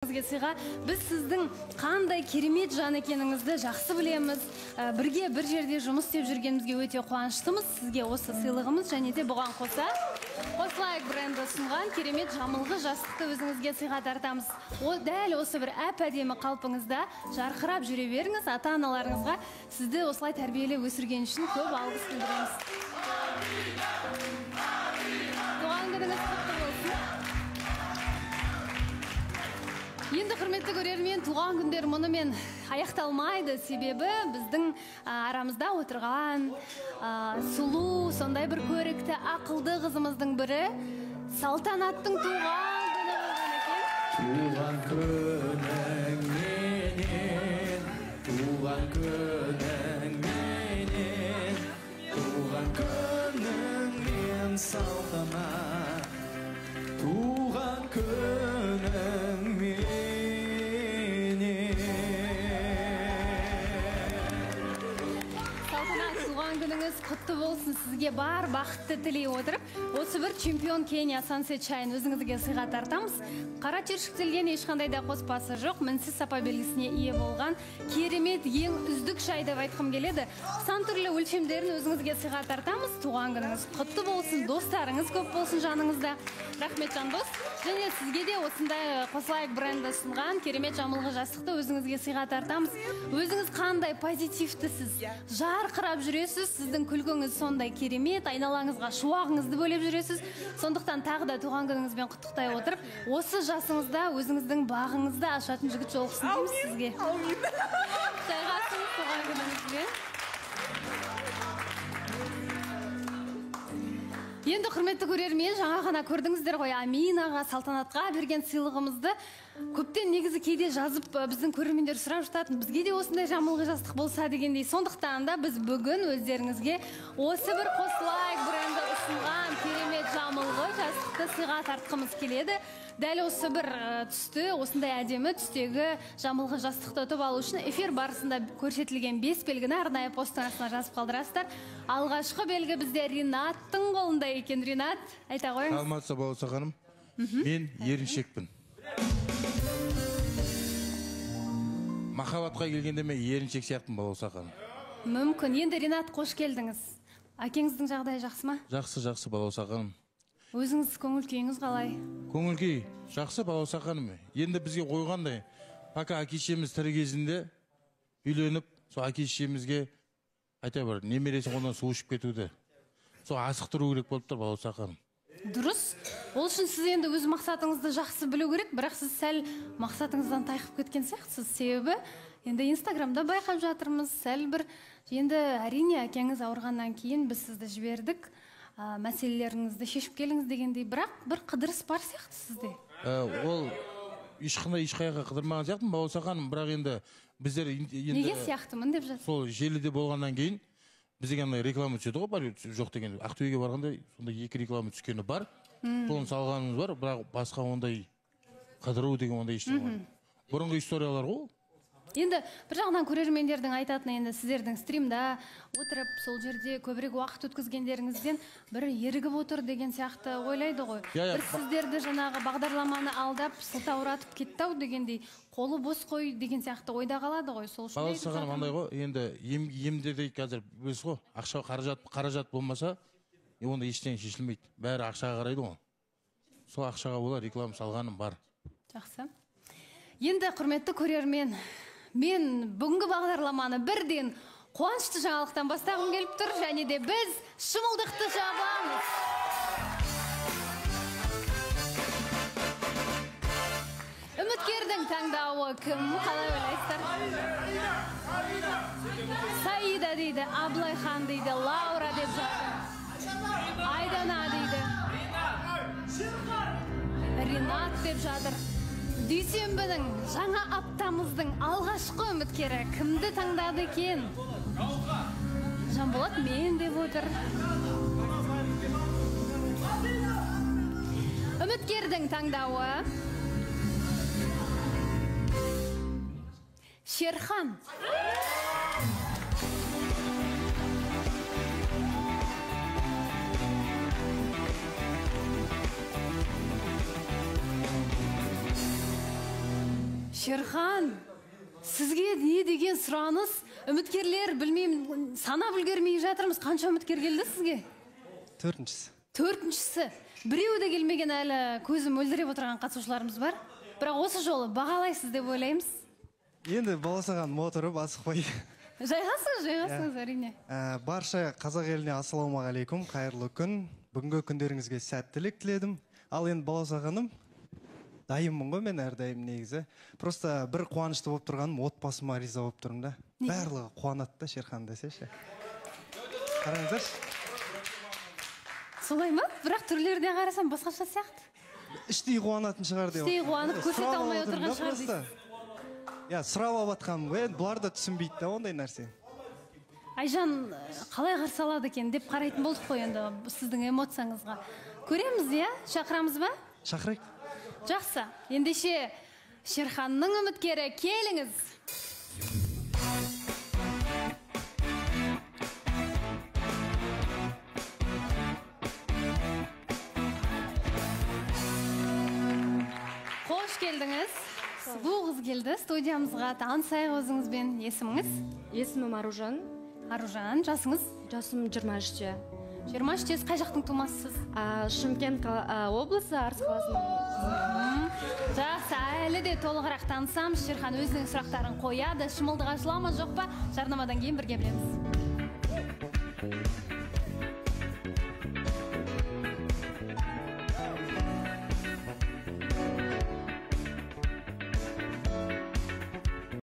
Сыйға біз сіздің қандай керемет жан екеніңізді жақсы білеміз. Бірге бір жерде жұмыс істеп жүргенімізге өте қуаныштымыз. Сізге осы сыйлығымыз және де бұған қоса Қослайк бренді ұсынған керемет жамылғы жастықты өзіңізге сыйға тартамыз. Дәл осы бір әп-әдемі қалпыңызда жарқырап жүре беріңіз. Ата-аналарыңызға сізді осылай тәрбиелеп өсірген үшін көп алғыс білдіреміз. Туған күніңіз құтты болсын. Енді құрметті көрермен, туған күндер мұнымен аяқталмайды, себебі біздің арамызда отырған сұлу, сондай бір көрікті, ақылды қызымыздың бірі Салтанаттың туған күні болған екен. Туған күнің менен, туған күнің мен Салтанат, туған күнің менен. Күніңіз құтты болсын, сізге бар бақытты тілей отырып, осы бір чемпион Кения Сансет шайын өзіңізге сыйға тартамыз. Қара тершіктелген ешқандай да қоспасы жоқ, мінсіз сапа белгісіне ие болған керемет ең үздік шай деп айтқым келеді. Сан түрлі өлшемдерін өзіңізге сыйға тартамыз. Туған күніңіз құтты болсын, достарыңыз көп болсын жаныңызда. Рахмет жандос. Және сізге де осындай Қослайк бренді ұсынған керемет жамылғы жастықты өзіңізге сыйға тартамыз. Өзіңіз қандай позитивтісіз, жарқырап жүресіз, сіздің күлкіңіз сондай керемет, айналаңызға шуағыңызды бөлеп жүресіз. Сондықтан тағы да туған күніңізбен құттықтай отырып, осы жасыңызда өзіңіздің бағыңызды ашатын жігіт жолықсын дейміз сізге. Жайғасыңыз туған күніңізбен. Енді құрметті көрермен, жаңа ғана көрдіңіздер ғой, Аминаға, Салтанатқа берген сыйлығымызды көптен негізі кейде жазып біздің көрермендер сұрап жататын, бізге де осындай жамылғы жастық болса дегендей. Сондықтан да біз бүгін өздеріңізге осы бір Қослайк бренді ұсынған керемет жамылғы жастықты сыйға тартқымыз келеді. Дәл осы бір түсті, осындай әдемі түстегі жамылғы жастықты ұтып алу үшін эфир барысында көрсетілген 5 белгіні арнайы посттың астына жазып қалдырасыздар. Алғашқы белгі бізде Ринаттың қолында екен. Ринат, айта қойыңыз. Саламатсыз Балауса ханым. Мен еріншекпін. Махаббатқа келгенде мен еріншек сияқтымын Балауса ханым. Мүмкін. Енді Ринат, қош келдіңіз. Әкеңіздің жағдайы жақсы ма? Жақсы Балауса ханым. Өзіңіз көңіл күйіңіз қалай? Көңіл күй жақсы Балауса ханым. Енді бізге қойғандай, пока әке-шешеміз тірі кезінде үйленіп, сол әке-шешемізге айта бар, немересі қолынан су ішіп кетуді. Сол асықтыру керек болып тұр Балауса ханым. Дұрыс. Ол үшін сіз енді өз мақсатыңызды жақсы білу керек, бірақ сіз сәл мақсатыңыздан тайқып кеткен сияқтысыз. Себебі енді Инстаграмда байқап жатырмыз, сәл бір енді әрине әкеңіз ауырғаннан кейін біз сізді жібердік, мәселелеріңізді шешіп келіңіз дегендей, бірақ бір қыдырыс бар сияқты сізде. Ол ешқайға қыдырмаған сияқтымын Балауса ханым, бірақ енді біздер неге сияқтымын деп жатыр? Сол желіде болғаннан кейін бізде реклама түседі ғой, бар жоқ деген. Ақтөбеге барғанда сондай 2 реклама түскені бар. Соны салғанымыз бар, бірақ басқа ондай қыдыру деген ондай ештеңе. Бұрынғы историялар ғой. Енді бір жағынан көрермендердің айтатыны, енді сіздердің стримда отырып, сол жерде көбірек уақыт өткізгендеріңізден бір ерігіп отыр деген сияқты ойлайды ғой. Бір сіздерді жаңағы бағдарламаны алдап, сылтауратып кетті-ау дегендей, қолы бос қой деген сияқты ойда қалады ғой. Сол үшін Балауса ханым андай ғой, енді емдерде қазір білесіз ғой, ақша қаражат болмаса, онда ештеңе шешілмейді. Бәрі ақшаға қарайды ғой. Сол ақшаға олар реклама салғаным бар. Жақсы. Енді құрметті көрермен, мен бүгінгі бағдарламаны бірден қуанышты жаңалықтан бастағым келіп тұр, және де біз шымылдықты жабамыз. Үміткердің таңдауы кім? Қалай ойлайсыздар? Саида дейді, Аблайхан дейді, Лаура деп жатыр. Айдана дейді. Ринат деп жатыр. Дүйсенбінің жаңа аптамыздың алғашқы үміткері кімді таңдады екен? Жанболат мен деп отыр. Үміткердің таңдауы Шерхан. Шерхан, сізге не деген сұраныс? Үміткерлер, білмеймін, санап үлгермей жатырмыз. Қанша үміткер келді сізге? 4-шісі. 4-шісі. Біреуі де келмеген әлі көзім мөлдіреп отырған қатысушыларымыз бар. Бірақ осы жолы бағалайсыз деп ойлаймыз. Енді баласаған моторы асықпай. Жайғасыңыз, әрине. Барша қазақ еліне ассалаумағалейкум, қайырлы күн. Бүгінгі күндеріңізге сәттілік тіледім. Ал енді баласағаным, дайынмын ғой мен әрдайым негізі. Просто бір қуанышты болып тұрғаным, отбасыма риза болып тұрмын да. Барлығы қуанады да, Шерхан десеші. Қараңыздаршы. Солай ма? Бірақ түрлеріне қарасам басқаша сияқты. Іштей қуанатын шығар деп. Іштей қуанып көрсете алмай отырған шығар дейсіз. Сұрап алатқаным ғой, бұлар да түсінбейді да ондай нәрсе. Айжан қалай қарсы алады екен деп қарайтын болдық қой енді сіздің эмоцияңызға. Көреміз, иә? Шақырамыз ба? Шақырайық. Жақсы. Ендеше Шерханның үміткері, келіңіз. Қош келдіңіз. Сұлу қыз келді студиямызға. Танысайық өзіңізбен. Есіміңіз? Есімім Аружан. Аружан, жасыңыз? Жасым 23-те. 23-тесіз қай жақтың тумасысыз? Шымкент облысы, Арыс қаласының. Жақсы, әлі де толығырақ танысам. Шерхан өзінің сұрақтарын қояды. Шымылдыға жылама жоқ па? Жарнамадан кейін бірге білеміз.